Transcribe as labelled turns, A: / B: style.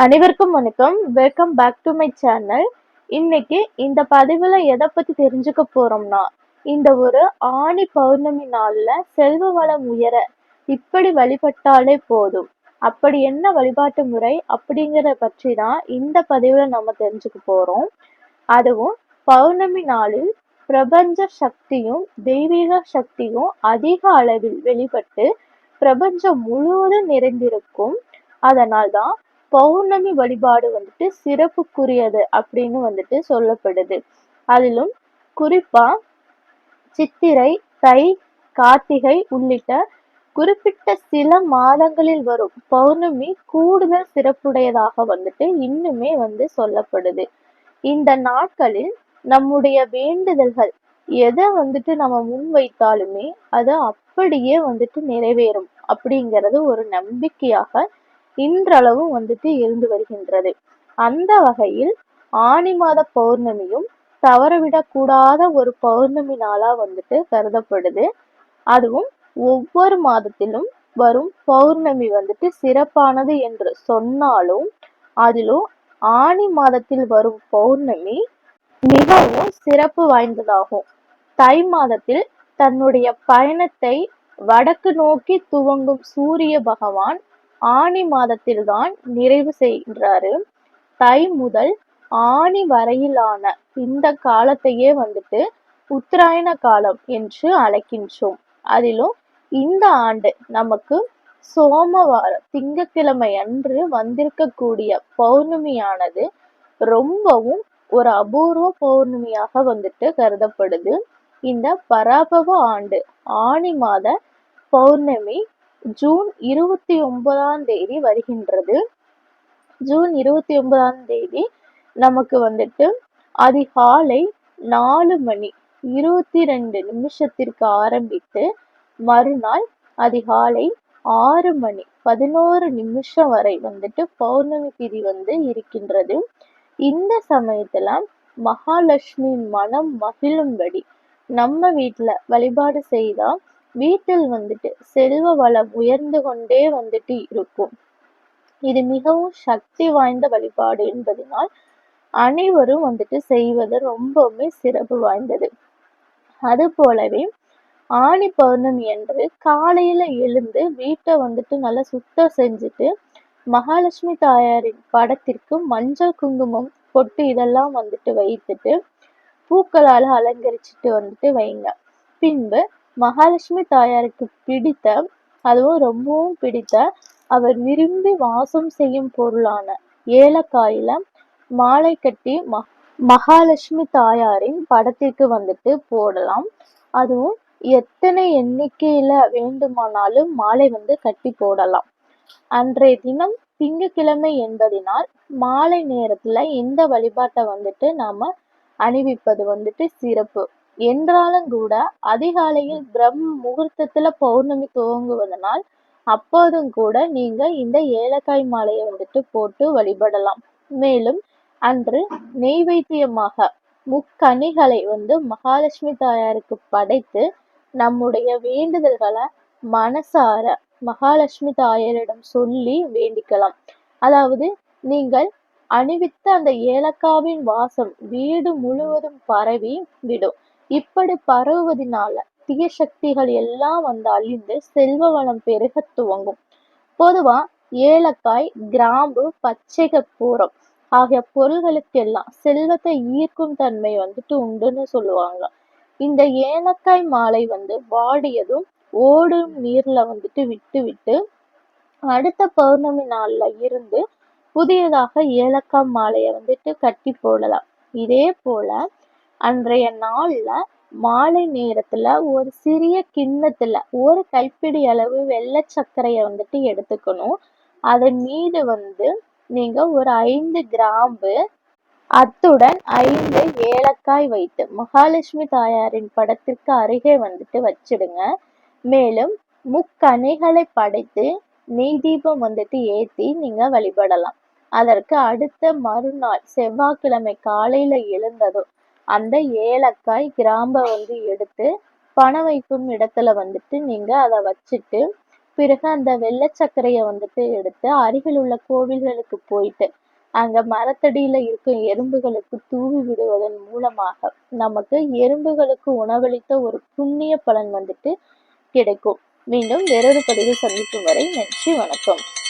A: அனைவருக்கும் வணக்கம். Welcome back to my channel. இன்னைக்கு இந்த பதிவுல எதை பத்தி தெரிஞ்சுக்க போறோம்னா, இந்த ஒரு ஆனி பௌர்ணமி நாள்ல செல்வ வளம் உயர இப்படி வழிபட்டாலே போதும். அப்படி என்ன வழிபாட்டு முறை அப்படிங்கிறத பற்றி தான் இந்த பதிவுல நம்ம தெரிஞ்சுக்க போறோம். அதுவும் பௌர்ணமி நாளில் பிரபஞ்ச சக்தியும் தெய்வீக சக்தியும் அதிக அளவில் வெளிப்பட்டு பிரபஞ்சம் முழுவதும் நிறைந்திருக்கும். அதனால்தான் பௌர்ணமி வழிபாடு சிறப்புக்குரியது அப்படின்னு சொல்லப்படுது. அதிலும் குறிப்பா சித்திரை, தை, கார்த்திகை உள்ளிட்ட குறிப்பிட்ட சில மாதங்களில் வரும் பௌர்ணமி கூடுதல் சிறப்புடையதாக இன்னுமே சொல்லப்படுது. இந்த நாட்களில் நம்முடைய வேண்டுதல்கள் எதை நம்ம முன் வைத்தாலுமே அது அப்படியே நிறைவேறும் அப்படிங்கிறது ஒரு நம்பிக்கையாக இன்றளவும் இருந்து வருகின்றது. அந்த வகையில் ஆனி மாத பௌர்ணமியும் தவறவிடக்கூடாத ஒரு பௌர்ணமி நாளா கருதப்படுது. அதுவும் ஒவ்வொரு மாதத்திலும் வரும் பௌர்ணமி சிறப்பானது என்று சொன்னாலும் அதிலும் ஆனி மாதத்தில் வரும் பௌர்ணமி மிகவும் சிறப்பு வாய்ந்ததாகும். தை மாதத்தில் தன்னுடைய பயணத்தை வடக்கு நோக்கி துவங்கும் சூரிய பகவான் ஆனி மாதத்தில்தான் நிறைவு செய்கின்றாரு. தை முதல் ஆனி வரையிலான இந்த காலத்தையே உத்தராயண காலம் என்று அழைக்கின்றோம். அதிலும் இந்த ஆண்டு நமக்கு சோமவார திங்கட்கிழமை அன்று வந்திருக்கக்கூடிய பௌர்ணமியானது ரொம்பவும் ஒரு அபூர்வ பௌர்ணமியாக கருதப்படுது. இந்த பராபவ ஆண்டு ஆனி மாத பௌர்ணமி ஜூன் 29 வருகின்றது. ஜூன் 29 நமக்கு அதிகாலை 4 மணி 22 ஆரம்பித்து மறுநாள் அதிகாலை 6 மணி 11 வரை பௌர்ணமி திதி இருக்கின்றது. இந்த சமயத்துல மகாலட்சுமி மனம் மகிழும்படி நம்ம வீட்டுல வழிபாடு செய்தா வீட்டில் செல்வ வளம் உயர்ந்து கொண்டே இருக்கும். இது மிகவும் சக்தி வாய்ந்த வழிபாடு என்பதனால் அனைவரும் செய்வது ரொம்பவுமே சிறப்பு வாய்ந்தது. அது போலவே ஆனி பௌர்ணமி அன்று காலையில எழுந்து வீட்டை நல்லா சுத்தம் செஞ்சுட்டு மகாலட்சுமி தாயாரின் படத்திற்கு மஞ்சள் குங்குமம் பொட்டு இதெல்லாம் வைத்துட்டு பூக்களால அலங்கரிச்சுட்டு வைங்க. பின்பு மகாலட்சுமி தாயாருக்கு பிடித்த, அதுவும் ரொம்பவும் பிடித்த, அவர் விரும்பி வாசம் செய்யும் பொருளான ஏலக்காயில மாலை கட்டி மகாலட்சுமி தாயாரின் படத்திற்கு போடலாம். அதுவும் எத்தனை எண்ணிக்கையில வேண்டுமானாலும் மாலை கட்டி போடலாம். அன்றைய தினம் திங்கட்கிழமை என்பதனால் மாலை நேரத்துல இந்த வழிபாட்டை நாம அணிவிப்பது சிறப்பு. என்றாலும் கூட அதிகாலையில் பிரம்ம முகூர்த்தத்துல பௌர்ணமி துவங்குவதனால் அப்போதும் கூட நீங்க இந்த ஏலக்காய் மாலையை போட்டு வழிபடலாம். மேலும் அன்று நெய்வேத்தியமாக முக்கனிகளை மகாலட்சுமி தாயாருக்கு படைத்து நம்முடைய வேண்டுதல்களை மனசார மகாலட்சுமி தாயாரிடம் சொல்லி வேண்டிக்கலாம். அதாவது நீங்கள் அணிவித்த அந்த ஏலக்காவின் வாசம் வீடு முழுவதும் பரவி விடும். இப்படி பரவுவதனால தீய சக்திகள் எல்லாம் அழிந்து செல்வ வளம் பெருக துவங்கும். பொதுவா ஏலக்காய், கிராம்பு, பச்சை கற்பூரம் ஆகிய பொருள்களுக்கெல்லாம் செல்வத்தை ஈர்க்கும் தன்மை உண்டுன்னு சொல்லுவாங்க. இந்த ஏலக்காய் மாலை வாடியதும் ஓடும் நீர்ல விட்டு அடுத்த பௌர்ணமி நாள்ல இருந்து புதியதாக ஏலக்காய் மாலையை கட்டி போடலாம். இதே போல அன்றைய நாள்ல மாலை நேரத்துல ஒரு சிறிய கிண்ணத்துல ஒரு கைப்பிடி அளவு வெள்ளை சர்க்கரையை எடுத்துக்கணும். அதன் மீது நீங்க ஒரு 5 கிராம்பு அத்துடன் 5 ஏலக்காய் வைத்து மகாலட்சுமி தாயாரின் படத்திற்கு அருகே வச்சிடுங்க. மேலும் முக்கணிகளை படைத்து நெய் தீபம் ஏத்தி நீங்க வழிபடலாம். அதற்கு அடுத்த மறுநாள் செவ்வாய்க்கிழமை காலையில எழுந்ததும் அந்த ஏலக்காய் கிராம்பை எடுத்து பணம் வைக்கும் இடத்துல நீங்க அதை வச்சுட்டு பிறகு அந்த வெள்ளை சர்க்கரையை வந்துட்டு எடுத்து அருகில் உள்ள கோவில்களுக்கு போயிட்டு அங்க மரத்தடியில இருக்கும் எறும்புகளுக்கு தூவி விடுவதன் மூலமாக நமக்கு எறும்புகளுக்கு உணவளித்த ஒரு புண்ணிய பலன் வந்துட்டு கிடைக்கும். மீண்டும் வேறொரு பதிவில் சந்திக்கும் வரை நன்றி, வணக்கம்.